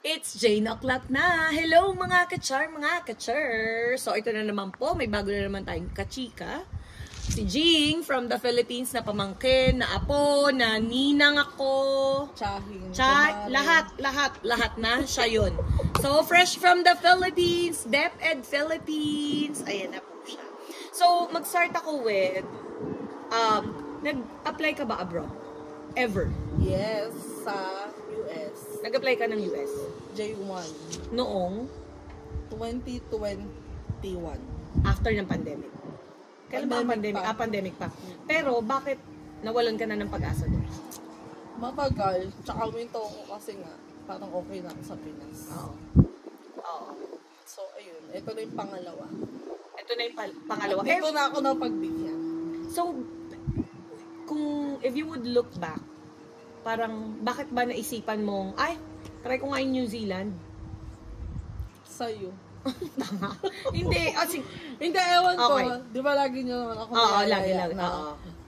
It's Jane O'Clock na! Hello mga ka-char, mga ka-char! So ito na naman po, may bago na naman tayong kachika. Si Jing from the Philippines na pamangkin, na apo, na ninang ako. Tsahing. Lahat na, siya yun. So fresh from the Philippines, DepEd Philippines. Ayan na po siya. So mag-start ako with, nag-apply ka ba abroad? Ever? Yes, sa US. Nag-apply ka ng US? J1. Noong? 2021. After ng pandemic. Kailan ba ang pandemic? Pandemic pa. Pero, bakit nawalan ka na ng pag-asa doon? Matagal. Tsaka minto ko kasi nga, parang okay na ako sa Pinas. Oo. So, ayun. Ito na yung pangalawa. Ito na yung pangalawa. Ito na ako na pagbigyan. So, if you would look back, parang, bakit ba naisipan mong, ay, try ko nga yung New Zealand? Sa'yo. Hindi, hindi, ewan ko. Okay. Di ba lagi nyo naman ako lagi.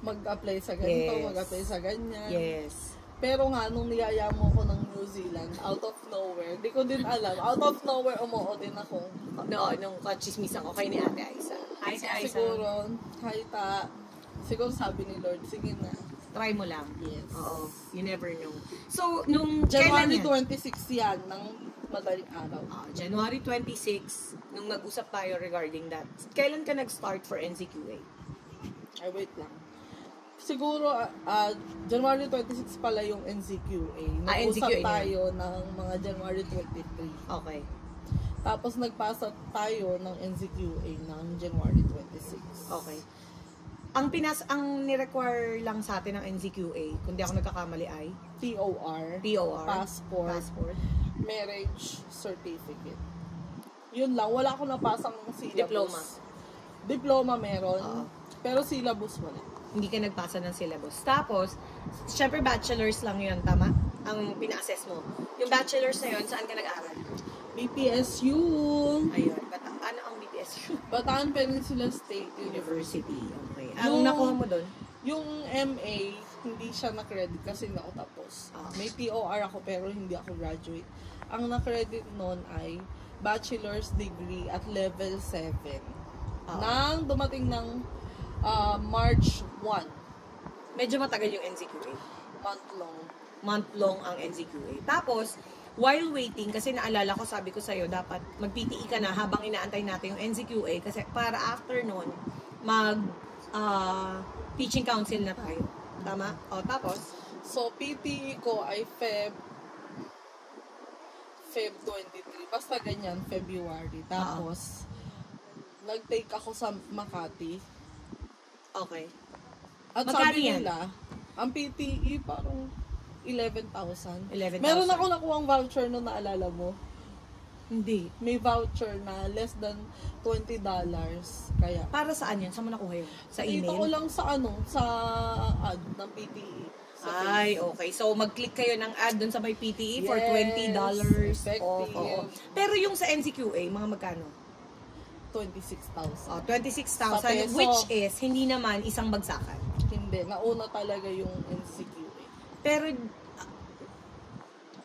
Mag-apply sa ganito, Yes. mag-apply sa ganyan. Yes. Pero nga, nung niyaya mo ko ng New Zealand, out of nowhere, di ko din alam. Out of nowhere, umuo din ako. Nung kachismisan ko kay ni Ate Aiza. Hi, si Aiza. Siguro, siguro sabi ni Lord, sige na. Try mo lang. Yes. Oo. You never know. So, nung January kailan 26 yan, ng madaling araw. January 26, nung nag-usap tayo regarding that, kailan ka nag-start for NCQA? Ay, wait lang. Siguro, January 26 pala yung NCQA. Nag-usap NCQA tayo ng mga January 23. Okay. Tapos nagpasa tayo ng NCQA ng January 26. Okay. Ang ni-require lang sa atin ng NCQA, kung di ako nagkakamali ay TOR, passport, marriage certificate. Yun lang, wala akong napasang syllabus. Diploma meron, pero syllabus wala. Hindi ka nagpasa ng syllabus. Tapos, syempre bachelor's lang yun, tama? Ang pina-assess mo. Yung bachelor's na yun, saan ka nag-aaral? BPSU. Ayun. Ano ang BPSU? Bataan Peninsula State University. Okay. Ang nakuha mo doon? Yung MA, hindi siya na-credit kasi hindi ako tapos. May TOR ako pero hindi ako graduate. Ang na-credit noon ay bachelor's degree at level 7. Nang dumating ng March 1. Medyo matagal yung NCQA. Month-long ang NCQA. Tapos, while waiting, kasi naalala ko, sabi ko sa'yo, dapat mag-PTE ka na habang inaantay natin yung NCQA kasi para after nun, teaching council na tayo. Tama? O, tapos? So, PTE ko ay Feb 23. Basta ganyan, February. Tapos, nag-take ako sa Makati. Okay. At magkano sabi yan? nila, ang PTE parang 11,000. 11,000. Meron ako nakuhang voucher no, naalala mo? Hindi. May voucher na less than $20. Kaya, Para saan yan? Saan mo nakuha yun? Sa ito ko email? lang sa ad ng PTE. Ay, okay. So, mag-click kayo ng ad dun sa may PTE for Yes, $20 effective. off. Pero yung sa NCQA, mga magkano? 26,000. 26,000, which is, hindi naman isang bagsakan. Hindi. Nauna talaga yung NCQA. Pero,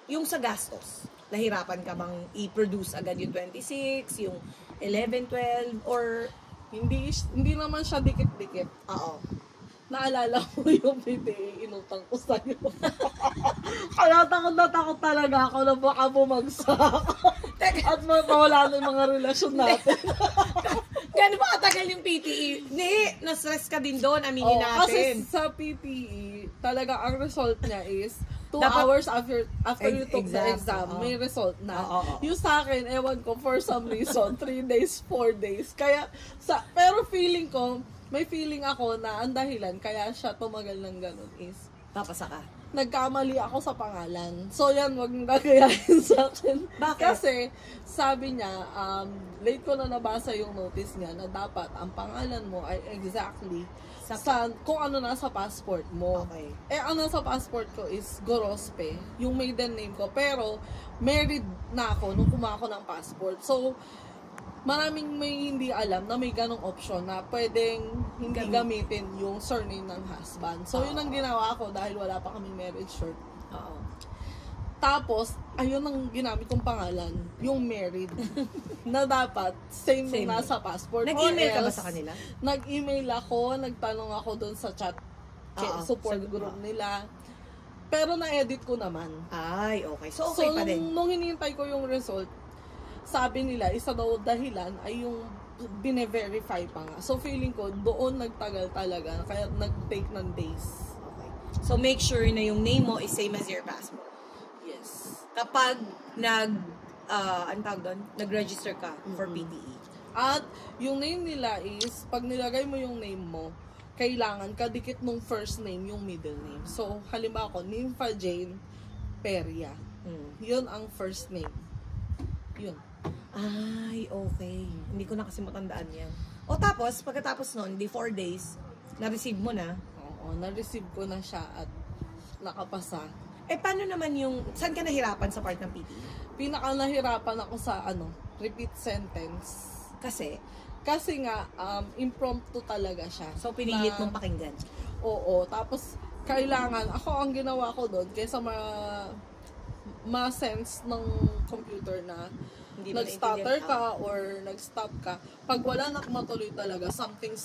yung sa gastos, nahirapan ka bang i-produce agad yung 26, yung 11, 12, or... Hindi naman siya dikit-dikit. Oo. Naalala ko yung PTA, inutang ko sa'yo. Kaya takot talaga ako na baka bumagsak. At mawala na yung mga relasyon natin. Gano'n ba katagal yung PTE? Hindi, na-stress ka din doon, aminin natin. Kasi sa PTE, talaga ang result niya is 2 Dapat, hours after you took the exam, may result na. Yung sa akin, ewan ko, for some reason, 3 days, 4 days. Kaya, pero feeling ko, may feeling ako na ang dahilan kaya siya tumagal ng ganun is papasa ka. Nagkamali ako sa pangalan. So yan, wag mong gagayahin sa akin. Bakit? Kasi sabi niya, late ko na nabasa yung notice niya na dapat ang pangalan mo ay exactly kung ano nasa passport mo. Okay. Ang nasa passport ko is Gorospe, yung maiden name ko. Pero married na ako nung kumuha ako ng passport. So, maraming may hindi alam na may ganong option na pwedeng hindi gamitin yung surname ng husband. So, yun ang ginawa ko dahil wala pa kaming marriage cert. Tapos, ayun ang ginamit kong pangalan, yung married. Na dapat, same yung nasa passport. Nag-email ka ba sa kanila? Nag-email ako, nagtanong ako doon sa chat support group nila. Pero na-edit ko naman. Ay, okay. So, okay pa din. Nung hinihintay ko yung result, sabi nila, isa daw dahilan ay yung bine-verify pa nga. So, feeling ko, doon nagtagal talaga. Kaya nag-take ng days. Okay. So, make sure na yung name mo is same as your passport. Yes. Kapag anong tawag doon? Nag-register ka for PTE. At yung name nila is, pag nilagay mo yung name mo, kailangan kadikit nung first name yung middle name. So, halimbawa ko, Nympha Jane Peria. Yun ang first name. Yun. Ay, okay. Hindi ko na kasi matandaan yan. O tapos, pagkatapos nun, di 4 days, na-receive mo na? Oo, na-receive ko na siya at nakapasa. Eh, paano naman yung, saan ka nahirapan sa part ng PTE? Pinaka nahirapan ako sa, repeat sentence. Kasi nga, impromptu talaga siya. So, pinilit mong pakinggan? Oo. Tapos, kailangan, ako ang ginawa ko doon, kaysa ma-sense ng computer na nag-stutter ka or nag-stop ka. Pag wala na matuloy talaga, something.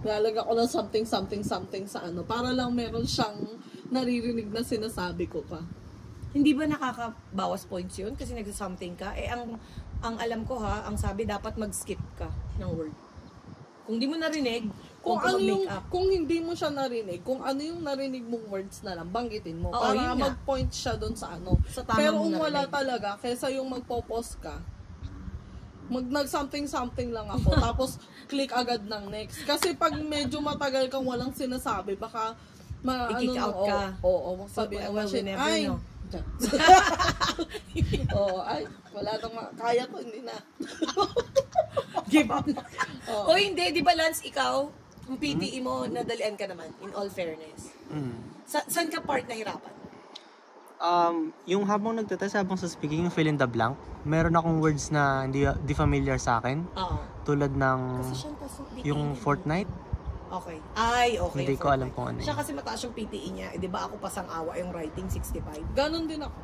Lalagay ko ng something sa para lang meron siyang naririnig na sinasabi ko pa. Hindi ba nakakabawas points yun? Kasi nagsa-something ka? Eh, ang alam ko ang sabi, dapat mag-skip ka ng word. Kung di mo narinig, kung hindi mo siya narinig, kung ano yung narinig mong words na lang, banggitin mo. Oo, para mag-point siya doon sa Sa tamang Pero kung wala narinig. talaga, kaysa yung magpo-pause ka, nag-something lang ako, tapos click agad ng next. Kasi pag medyo matagal kang walang sinasabi, baka I-kick out ka. Oo, sabi ng Well, we machine, never ay, know. oo, ay, wala nang kaya ko, hindi na. Give up na. Oo. O hindi, di ba Lance, ikaw, yung PTE mo, nadalian ka naman, in all fairness. Saan ka part nahirapan? Yung habang nagtatest, habang sa speaking, yung fill in the blank, meron akong words na hindi familiar sa akin. Oo. Tulad ng Kasi siya pasok PTE. yung Fortnite. Okay. Ay, okay. Hindi ko alam kung ano Siya yun. kasi mataas yung PTE niya. Eh, di ba ako pasang-awa yung writing 65? Ganon din ako.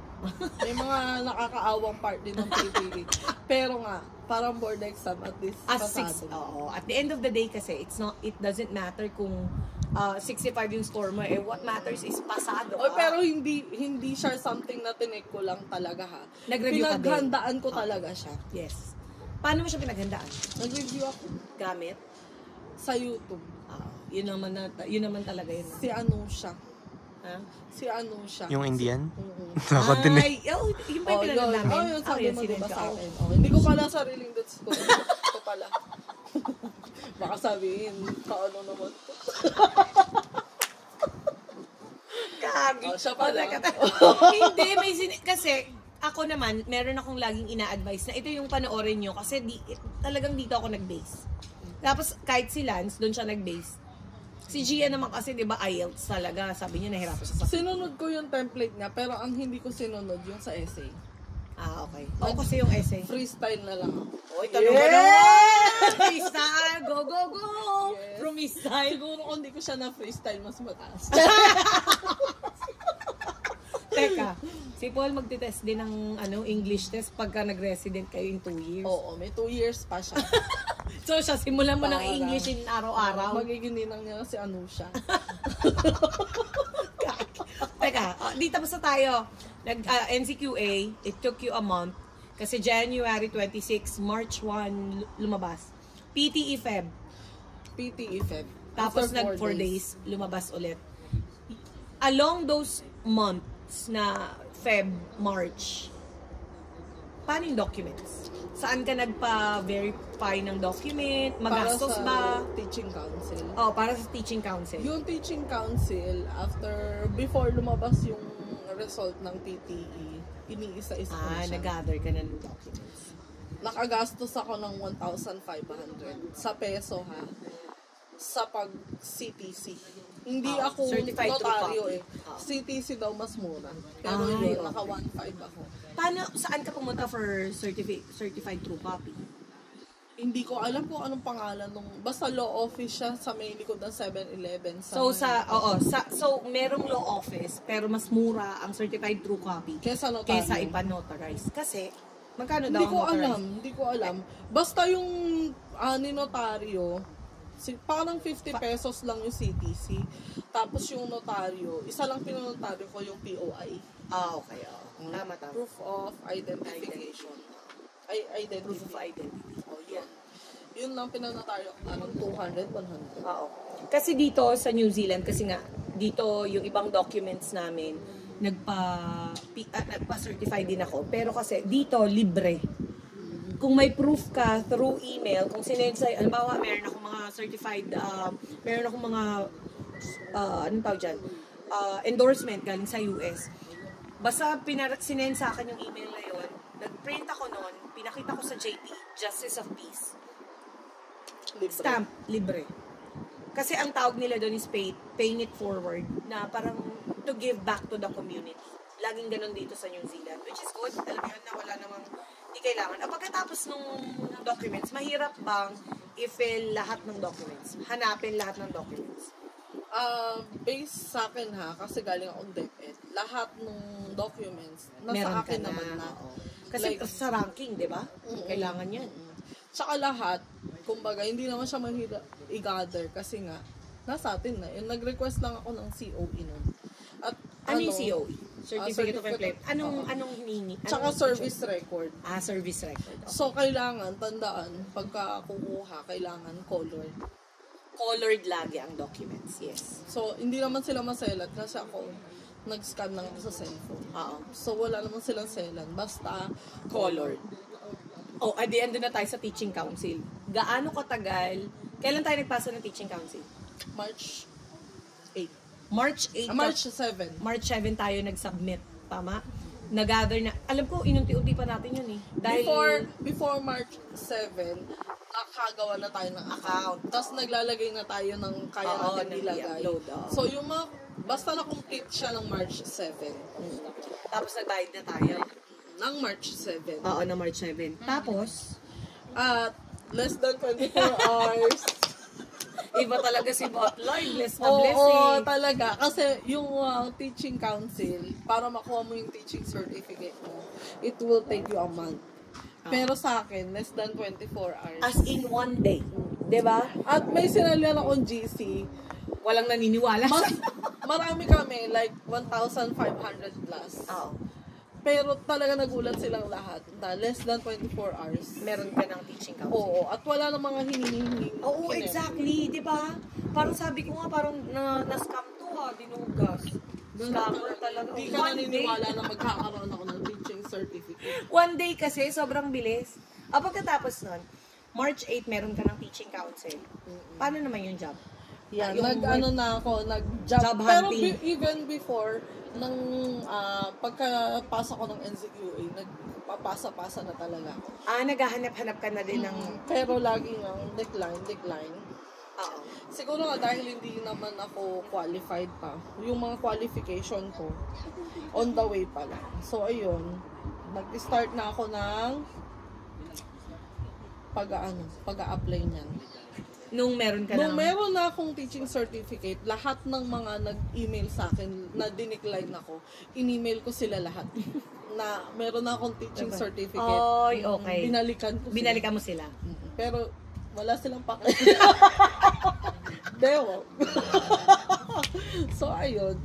May mga nakakaawang part din ng PPE. Pero nga, parang board exam at least pasado. Oo. At the end of the day kasi, it doesn't matter kung 65 yung score mo. Eh, what matters is pasado ka. Pero hindi siya something na tinik ko lang talaga ha. Nag-review ka din. Pinaghandaan ko talaga siya. Yes. Paano mo siya pinaghandaan? Nag-review ako Gamit? sa YouTube. Yun naman talaga yun. Si Anusha. Ha? Si Anusha. Yung Indian. Mm-hmm. Ako din eh. Ay, yun pa yung pinanood namin. yun, sabi yan, mo diba sinend ka. sa akin. Hindi ko pala sariling dates ko. Ito pala. Baka sabihin, kaano naman to. Kagi. Siya pala. Hindi, kasi ako naman, meron akong laging ina-advise na ito yung panoorin nyo kasi talagang dito ako nag-base. Tapos kahit si Lance, doon siya nag-base. Si Gia naman kasi, di ba, IELTS talaga. Sabi niya, nahirapan siya sa... Sinunod ko yung template niya, pero ang hindi ko sinunod yung sa essay. Okay. Oo, kasi yung essay. Freestyle na lang ako. Oy, tanong ko naman! Freestyle! Go, go, go! Yes. From freestyle. Siguro kung hindi ko siya na freestyle, mas mataas. Teka, si Paul magte-test din ng English test pagka nag-resident kayo in 2 years. Oo, may 2 years pa siya. So, siya, simulan mo ng Para- English in araw-araw. Magiging ninang niya si Anusha. Teka, di tapos na tayo. NCQA, it took you a month. Kasi January 26, March 1, lumabas. PTE Feb. PTE Feb. Tapos After nag 4 4 days, lumabas ulit. Along those months na Feb, March, paano yung documents? Saan ka nagpa-verify ng document? Magastos para sa ba? teaching council. Oh, para sa teaching council. Yung teaching council, before lumabas yung result ng PTE, iniisa-isa ko na siya. Nag-gather ka na ng documents. Nakagastos ako ng 1,500 sa peso ha. Sa pag-CTC. Hindi ako certified true notaryo copy. CTC daw mas mura. Pero Ay, yun, okay. naka 1,500 ako. Saan ka pumunta for certified true copy? Hindi ko alam kung anong pangalan nung, basta law office siya sa may likod ng 7-Eleven. So, so, merong law office, pero mas mura ang certified true copy Kesa notaryo. kesa ipa-notarize. Kasi, magkano daw ang notarize? Hindi ko alam. Basta yung ninotaryo, parang 50 pesos lang yung CTC. Tapos yung notaryo, isa lang pinonotaryo ko yung POI. Okay. Tama. Proof of identification. Identity. Proof of identity. Yun. Yun lang pinonotaryo ko. Anong 200, 100. Oo. Kasi dito sa New Zealand, kasi nga, dito yung ibang documents namin, nagpa-certify din ako. Pero kasi dito, libre. Kung may proof ka through email, kung sinend sa'yo, alambawa, meron akong mga certified, meron akong mga, anong tawag dyan, endorsement galing sa US. Basta sinend sa akin yung email na yun, nag-print ako noon, pinakita ko sa JP, Justice of Peace. Libre. Stamp, libre. Kasi ang tawag nila doon is paying it forward, na parang to give back to the community. Laging ganun dito sa New Zealand, which is good. Alam mo yun na wala namang hindi kailangan. Pagkatapos nung documents, mahirap bang i-fill lahat ng documents? Hanapin lahat ng documents? Based sa akin kasi galing akong DepEd, lahat ng documents, nasa Meron akin ka naman na. Oo. Kasi sa ranking, di ba? Kailangan yan. Tsaka lahat, kumbaga, hindi naman siya mahirap i-gather kasi nga, nasa atin na. Yung nag-request lang ako ng COE nun. At Ano yung COE? Certificate of Employment. Employment. Anong hiningi? Tsaka service record. Service record. Okay. So, kailangan, tandaan, pagka kukuha, kailangan colored. Colored lagi ang documents, yes. So, hindi naman sila maselat kasi ako, nag-scan lang ako sa cellphone. Oo. So, wala naman silang selan. Basta, Colored. At the end na tayo sa teaching council. Gaano katagal? Kailan tayo nagpasa ng teaching council? March 8. March 8. March 7. March 7 tayo nag-submit. Tama? Nag-gather na. Alam ko, inunti-unti pa natin yun eh. Dahil, Before March 7, nakagawa na tayo ng account. Tapos naglalagay na tayo ng kaya natin ilagay. i-upload. So, yung basta na-complete siya ng March 7. Tapos nagbayad na tayo. Ng March 7. Na March 7. Tapos, At less than 24 hours. iba talaga si Botloy. Bless na Oo, blessing. talaga. Kasi yung teaching council, para makuha mo yung teaching certificate mo, it will take you a month. Pero sa akin, less than 24 hours. As in one day. Diba? At may sinalihan akong GC. Walang naniniwala. Marami kami, like 1,500 plus. Oo. Pero talaga nagulat silang lahat na less than 24 hours. Meron ka ng teaching council. Oo, at wala na mga hinihingi. Oo, exactly. Di ba? Parang sabi ko nga, parang na-scam to dinugas. Scammer talaga. Hindi ka naniniwala na magkakaroon ako ng teaching certificate. One day kasi, sobrang bilis. Pagkatapos nun, March 8, meron ka ng teaching council. Paano naman yung job? Yan, Yung nag-job. Job Pero hunting. even before, nang pagkapasa ko ng NCQA, nagpapasa-pasa na talaga ako. Naghahanap-hanap ka na din ng... Pero lagi nga, decline. Oo. Siguro nga dahil hindi naman ako qualified pa. Yung mga qualification ko, on the way pa lang. So, ayun, nag-start na ako ng pag-a-apply niyan. Nung meron ka Nung meron na akong teaching certificate, lahat ng mga nag-email sa akin na dinecline ako, in-email ko sila lahat. Na meron na akong teaching certificate. Oy, okay. Binalikan mo sila. Pero wala silang pakay. Dewo. So, ayun.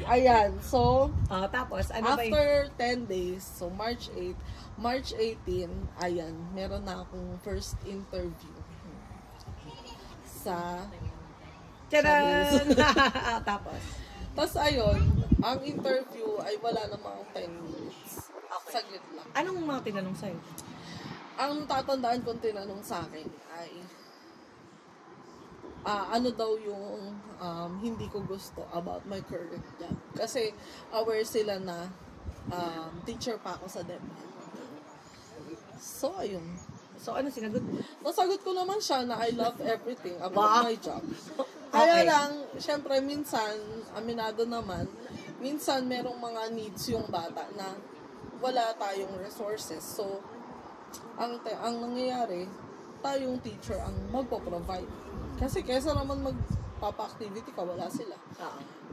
Ayan. So, Tapos, ano ba after 10 days, so March 8, March 18, ayan, meron na akong first interview sa Tcharan! Tapos, ayun, ang interview ay wala namang 10 minutes. Okay. Saglit lang. anong mga tinanong sa'yo? Ang tatandaan kong tinanong sa akin ay ano daw yung hindi ko gusto about my current job. Kasi aware sila na teacher pa ako sa DepEd. So, ayun. So, ano sinagot mo? Nasagot ko naman siya na I love everything Wow. about my job. Kaya Okay. lang, syempre minsan, aminado naman, minsan merong mga needs yung bata na wala tayong resources. So, ang nangyayari, tayong teacher ang magpo-provide. Kasi kesa naman magpapa-activity ka, wala sila.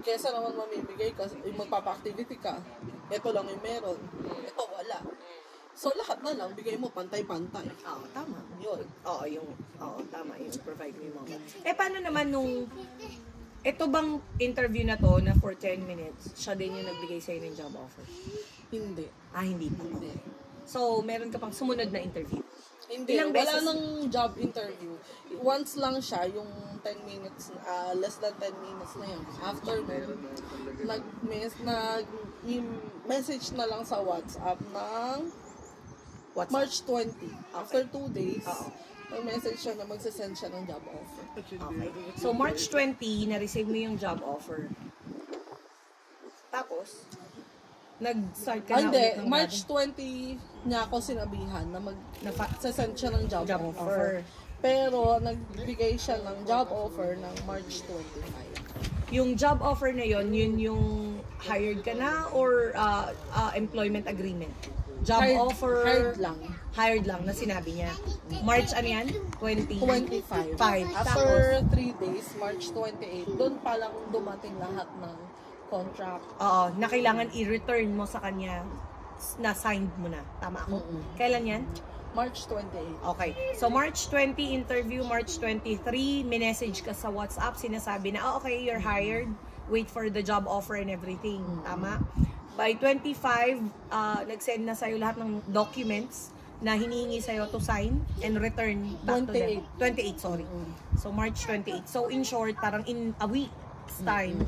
Kesa naman mamimigay ka, magpapa-activity ka, ito lang yung meron, ito wala. So, lahat na lang, bigay mo pantay-pantay. Oo, tama. Yun. Tama yung provide mo yung mga. Paano naman ito bang interview na to na for 10 minutes, siya din yung nagbigay sa'yo ng job offer? Hindi. Hindi pa. Hindi. So, meron ka pang sumunod na interview? Hindi. Ilang Wala beses? nang job interview. Once lang siya, yung 10 minutes, less than 10 minutes na yun. After nun, nag-message na lang sa WhatsApp ng March 20. After 2 days, nag-message siya na magsasend siya ng job offer. Okay. So, March 20, na-receive mo yung job offer. Tapos, nag-start ka na Hindi, ulit ng March 20 niya ako sinabihan na magsasend siya ng job offer. Pero, nagbigay siya ng job offer ng March 25. Yung job offer na yun yung hired ka na or employment agreement? Job offer? Hired lang na sinabi niya. March ano yan? 25. After 3 days, March 28, doon pa lang dumating lahat ng contract. Oo, na kailangan i-return mo sa kanya na signed mo na. Tama ako? Kailan yan? March 28. Okay. So, March 20 interview, March 23, minessage ka sa WhatsApp, sinasabi na, okay, you're hired, wait for the job offer and everything. Tama? By 25, nag-send na sa'yo lahat ng documents na hinihingi sa'yo to sign and return back to them. 28, sorry. So, March 28. So, in short, parang in a week's time.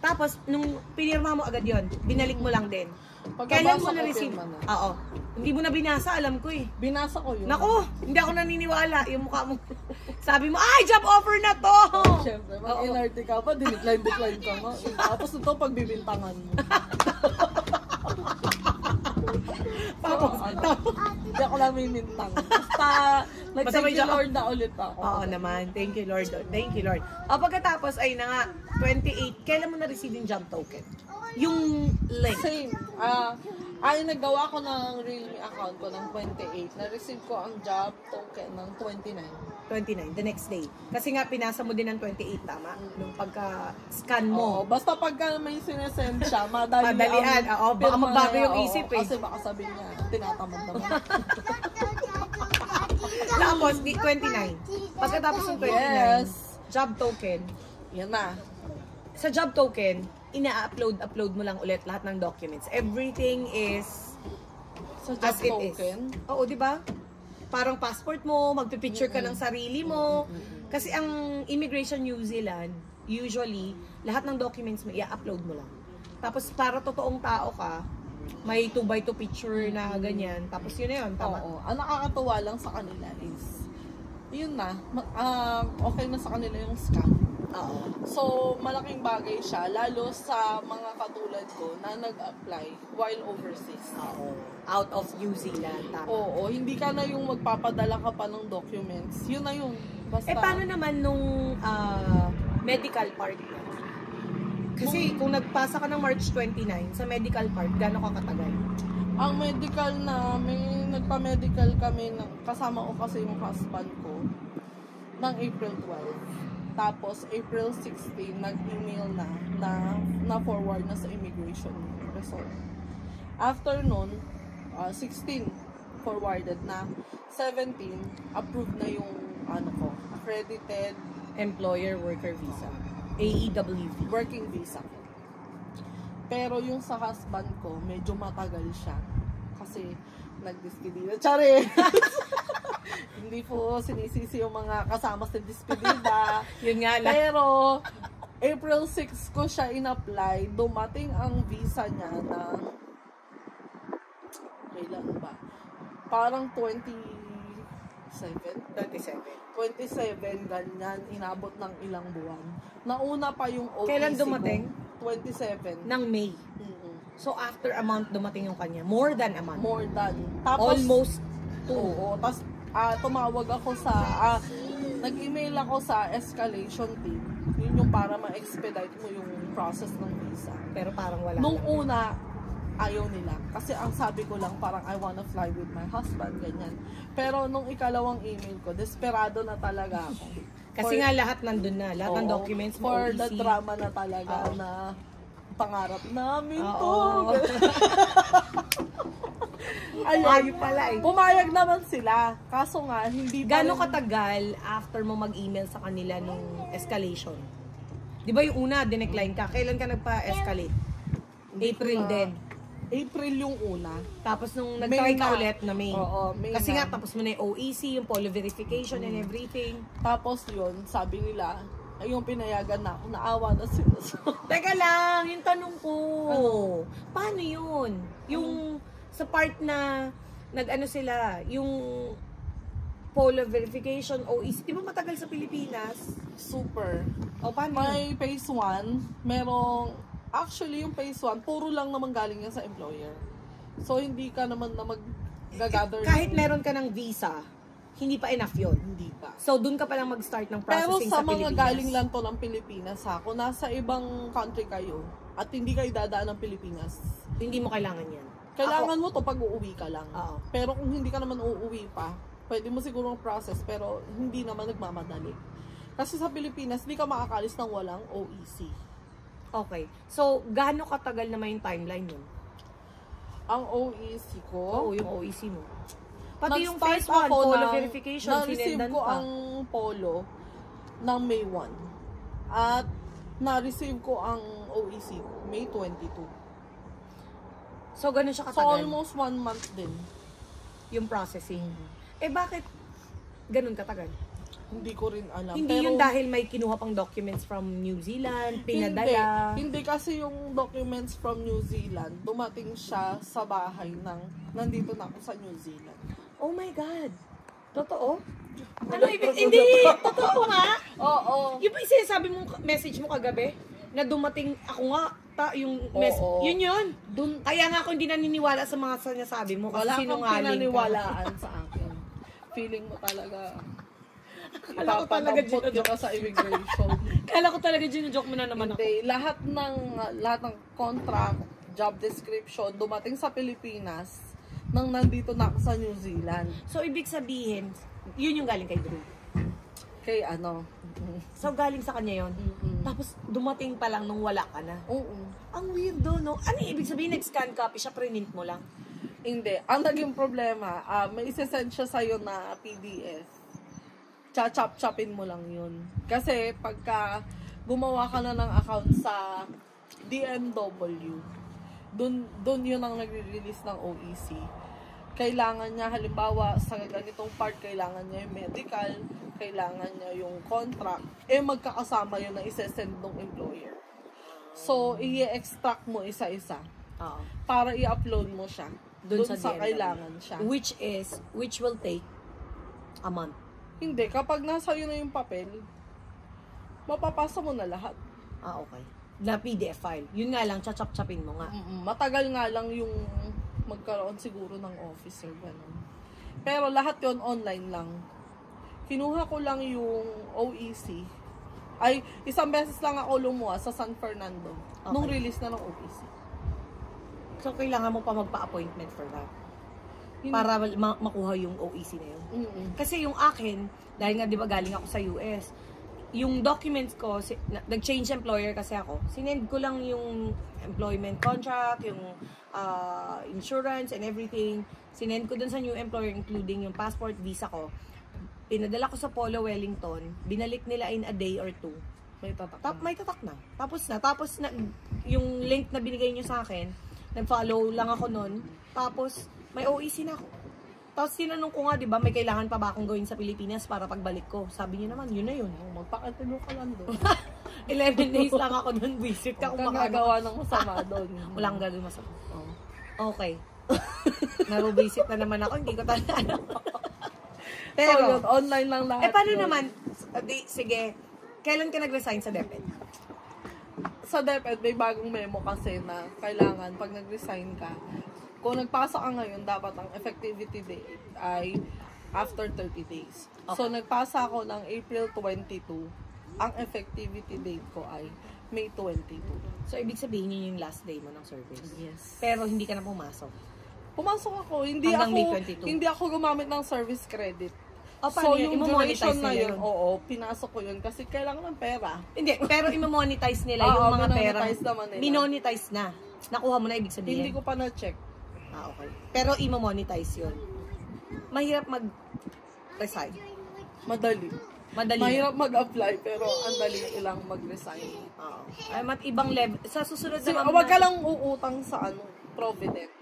Tapos, nung pinirma mo agad yon, binalik mo lang din. Kailan mo na-receive? Oo. Hindi mo na binasa, alam ko eh. Binasa ko yun. Naku, hindi ako naniniwala. Yung mukha mo. Sabi mo, ay, job offer na to! Siyempre, mag-inarte ka pa, dinecline ka nga. Tapos ito, pagbibintangan mo. Hindi ako lang mimintang. Basta, nag-thank you Lord na ulit ako. Oo naman. Thank you, Lord. Thank you, Lord. Pagkatapos, ay na nga, 28, kailan mo na-receive yung job token? Yung link. Same. Naggawa ko ng Realme account ko ng 28. Na-receive ko ang job token ng 29. 29, the next day. Kasi nga, pinasa mo din ng 28, tama? Nung pagka-scan mo. Basta pagka may sinesend siya, madalian. Baka magbago yung isip eh. Kasi baka sabihin niya, tinatamad naman. Tapos, 29. Pagkatapos ng 29, Yes. job token. Yan na. Sa job token, ina-upload mo lang ulit lahat ng documents. Everything is Sa job as it is. token. Oo, di ba? Parang passport mo, magpipicture ka ng sarili mo. Kasi ang Immigration New Zealand, usually, lahat ng documents mo, i-upload mo lang. Tapos para totoong tao ka, may 2x2 picture na ganyan. Tapos yun na yun, tama? Oo. Ang nakakatuwa lang sa kanila is, yun na, okay na sa kanila yung scam. Oo. So, malaking bagay siya, lalo sa mga katulad ko na nag-apply while overseas. Oo. Out of New Zealand, tama? Oo, hindi ka na yung magpapadala ka pa ng documents. Yun na yun. Basta, paano naman nung medical part? Kasi kung nagpasa ka ng March 29, sa medical part, gano'n ka katagal? ang medical namin, nagpa-medical kami, kasama ko kasi yung husband ko, ng April 12. Tapos, April 16, nag-email na forward na sa immigration resort. After nun, 16, forwarded na. 17, approved na yung, accredited Employer Worker Visa. AEWV. working visa. Pero yung sa husband ko, medyo matagal siya. Kasi, nag-dispedida. Tsare! Hindi po sinisisi yung mga kasama sa dispedida. Yun nga lang. Pero, April 6 ko siya in-apply. Dumating ang visa niya na, kailan ba? Parang 27, ganyan. Inabot ng ilang buwan. Nauna pa yung OPC Kailan dumating? ko. 27. Ng May. Mm-mm. So, after a month, dumating yung kanya. More than a month. More than. Tapos, Almost 2. Oo. Tapos, tumawag ako sa, nag-email ako sa escalation team. Yun yung para ma-expedite mo yung process ng visa. Pero parang wala Nung lang. una, ayaw nila. Kasi ang sabi ko lang, parang I wanna fly with my husband, ganyan. Pero nung ikalawang email ko, desperado na talaga ako. Kasi nga lahat nandun na. Lahat ng Oo, documents mo, for OEC. the drama na talaga na pangarap namin to. Ayun pala eh. Pumayag naman sila. Kaso nga, hindi pa Gano'ng rin- katagal after mo mag-email sa kanila nung escalation? Di ba yung una, dinecline ka? Kailan ka nagpa-escalate? Hindi ko April na- din. April yung una. Tapos nung May nag-try ka na. ulit na May. Oo, May Kasi na. nga, tapos mo na yung OEC, yung polo verification and everything. Tapos yun, sabi nila, ay yung pinayagan na ako, naawa na sila. Teka lang, yung tanong ko. Ano? Paano yun? Yung sa part na nag-ano sila, yung polo verification, OEC, di ba matagal sa Pilipinas? Super. O paano yun? May phase 1, merong, actually yung phase 1, puro lang naman galing yan sa employer. So hindi ka naman na mag-gather. Kahit meron ka ng visa, hindi pa enough yun. Hindi pa. So, dun ka palang mag-start ng Pero processing sa sa mga Pilipinas. galing lang to ng Pilipinas ha, kung nasa ibang country kayo at hindi kayo dadaan ng Pilipinas, Hindi mo kailangan yan. kailangan mo to pag uuwi ka lang. Oo. Pero kung hindi ka naman uuwi pa, pwede mo sigurong process pero hindi naman nagmamadali. Kasi sa Pilipinas, hindi ka makakalis ng walang OEC. Okay. So, gaano katagal naman yung timeline nun? Ang OEC ko, Oo, yung OEC mo. Pati yung nag-start phase 1, ako polo ng- verification, na-receive sinendan ko pa. ang polo ng May 1. At na-receive ko ang OEC May 22. So, ganun siya So katagal, almost 1 month din. yung processing. Eh, bakit ganun katagal? Hindi ko rin alam. Hindi yun dahil may kinuha pang documents from New Zealand, pinadala. Hindi kasi yung documents from New Zealand, dumating siya sa bahay ng nandito na ako sa New Zealand. Oh my God. Totoo? Ano ibig? Hindi! Totoo nga! Oo. Yung ba yung sinasabi mong message mo kagabi? Na dumating ako nga, yung message. Oo. Yun yun. Kaya nga ako hindi naniniwala sa mga sinasabi mo. Kasi Wala kang sinungaling ka. pinaniwalaan sa akin. Feeling mo talaga Kala ko talaga ipapadampot gino-joke. ka sa immigration. Kala ko talaga gino-joke mo na naman ako. Hindi, lahat ng contract, job description dumating sa Pilipinas nang nandito na ako sa New Zealand. So, ibig sabihin, yun yung galing kay Drew. Kay ano? So, galing sa kanya yun. Mm-mm. Tapos, dumating pa lang nung wala ka na. Oo. Ang weirdo, no? Ano yung ibig sabihin? Nag-scan copy siya, print mo lang. Hindi. Ang naging problema, may isesend siya sa'yo na PDF. Chachop-chopin mo lang yun. Kasi pagka gumawa ka na ng account sa DMW, dun yun ang nagre-release ng OEC. Kailangan niya, halimbawa, sa ganitong part, kailangan niya yung medical, kailangan niya yung contract, magkakasama yun na isesend ng employer. So, i-extract mo isa-isa Oo. para i-upload mo siya Dun dun sa sa DMW. kailangan siya. Which will take a month. Hindi, kapag nasa yun na yung papel, mapapasa mo na lahat. Ah, okay. Na PDF file. Yun nga lang, chachap-chapin mo nga. Matagal nga lang yung magkaroon siguro ng officer, gano'n. Pero lahat yon online lang. Kinuha ko lang yung OEC. Ay, isang beses lang ako lumuha sa San Fernando. Okay. Nung release na ng OEC. So, kailangan mo pa magpa-appointment for that. Para makuha yung OEC na yun. Kasi yung akin, dahil nga di ba galing ako sa US, yung documents ko, nag-change employer kasi ako, sinend ko lang yung employment contract, yung insurance and everything. Sinend ko dun sa new employer, including yung passport, visa ko. Pinadala ko sa Polo Wellington, binalik nila in a day or two. May tatak. May tatak na. Tapos na, yung link na binigay nyo sa akin, nag-follow lang ako nun. Tapos, may OEC na ako. Tapos tinanong ko nga, di ba, may kailangan pa ba akong gawin sa Pilipinas para pagbalik ko? Sabi niyo naman, yun na yun. Magpakatino ka lang doon. 11 days lang ako doon, visit ka kung Kung magagawa ng masama doon. Walang gagawin masama. Okay. Narubisit na naman ako, hindi ko talaga alam. Pero, so, yun, online lang lahat. paano yun. naman, sige, kailan ka nag-resign sa DepEd? Sa DepEd, may bagong memo kasi na kailangan pag nag-resign ka, kung nagpasa ka ngayon, dapat ang effectivity date ay after 30 days. Okay. So, nagpasa ako ng April 22. Ang effectivity date ko ay May 22. So, ibig sabihin yun yung last day mo ng service. Yes. Pero hindi ka na pumasok. Pumasok ako, Hanggang May 22. hindi ako gumamit ng service credit. O, paano yun? yung Imo-monetize duration na nila yun, yun? oo, pinasok ko yun kasi kailangan ng pera. Hindi, pero imo-monetize nila Oo, yung mga pera. minonetize naman nila. Minonetize na. Nakuha mo na, ibig sabihin. Hindi ko pa na-check. Ah, okay. Pero imo-monetize yun. Mahirap mag-resign. Madali. Madali. Mahirap mag-apply pero ang dali ilang mag-resign. Oo. Ay, ibang level. Sa susunod So, naman. wag ka lang uutang sa Provident.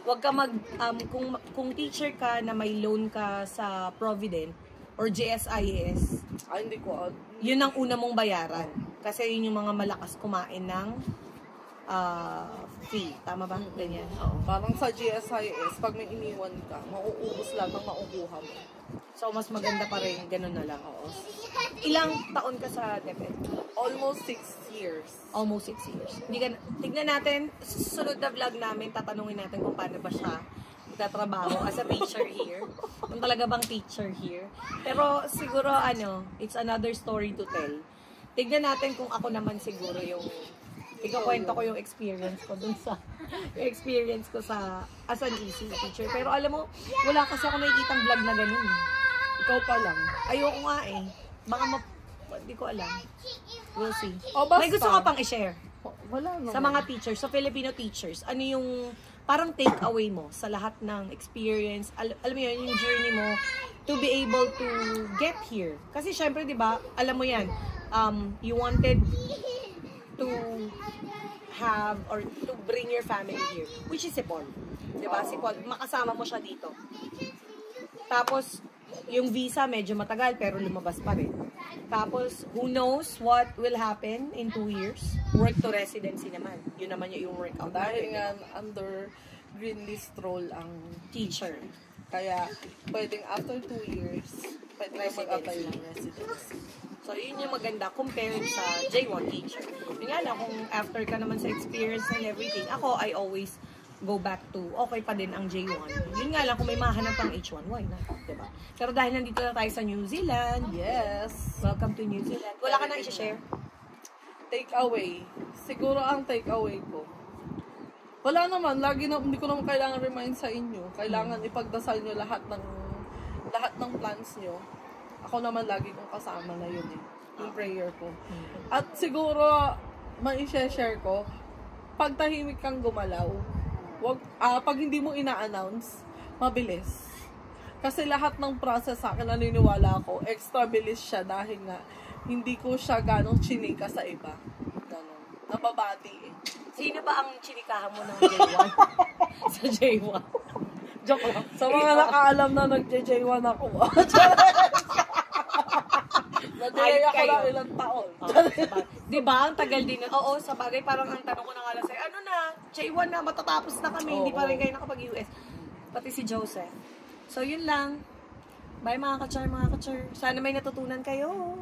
Wag ka kung teacher ka na may loan ka sa Provident or GSIS, Hindi ko. yun ang una mong bayaran. Kasi yun yung mga malakas kumain ng fee. Tama ba? Ganyan. Oo. Parang sa GSIS, pag may iniwan ka, mauubos lang ng makukuha mo. So, mas maganda pa rin. Ganun na lang. Oo. Ilang taon ka sa DepEd? Almost 6 years. Almost 6 years. Tignan natin, susunod na vlog namin, tatanungin natin kung paano ba siya nagtatrabaho as a teacher here. Kung talaga bang teacher here. Pero siguro, it's another story to tell. Tignan natin kung ako naman siguro yung ikakwento ko yung experience ko dun sa as an EC teacher. Pero alam mo, wala kasi ako nakikitang vlog na ganun. Ikaw pa lang. Ayoko nga eh. Baka hindi ko alam. We'll see. O, basta. May gusto ka pang i-share Wala naman. sa mga teachers, sa Filipino teachers. Ano yung parang take away mo sa lahat ng experience? Alam mo yun, yung journey mo to be able to get here. Kasi syempre, di ba, alam mo yan, you wanted to have or to bring your family here, which is si Paul. Di ba? Si Paul, makasama mo siya dito. Tapos, yung visa medyo matagal pero lumabas pa rin. Tapos, who knows what will happen in 2 years? Work to residency naman. Yun naman yung workout. Dahil nga under green list role ang Teacher. kaya pwedeng after 2 years, pwede na mag-apply ng residency. So, yun yung maganda compared sa J1 teacher. Yun nga lang, kung after ka naman sa experience and everything, ako, I always go back to, okay pa din ang J1. Yun nga lang, kung may mahanap ang H1, why not? Diba? Pero dahil nandito na tayo sa New Zealand, Yes. welcome to New Zealand. Wala ka na i-share? Take away. Siguro ang take away ko. Wala naman, hindi ko naman kailangan remind sa inyo. Kailangan ipagdasal nyo lahat ng plans nyo. Ako naman lagi kong kasama na yun eh. Yung prayer ko. At siguro, mai-share ko, pag tahimik kang gumalaw, pag hindi mo ina-announce, mabilis. Kasi lahat ng process sa akin, naniniwala ako, extra bilis siya dahil nga, hindi ko siya ganong chinika sa iba. Ganon. Nababati eh. Sino ba ang chinikahan mo ng J1? Sa J1? Joke lang. Sa mga nakaalam na nag-J1 ako. Nag-J ako kayo. lang ilang taon. Di ba? Ang tagal din. Oo, sa bagay, parang ang tanong ko na nga lang sa'yo, ano na, J1 na, matatapos na kami, hindi pa rin kayo nakapag-US. Pati si Joseph. So, yun lang. Bye mga ka-char, mga ka-char. Sana may natutunan kayo.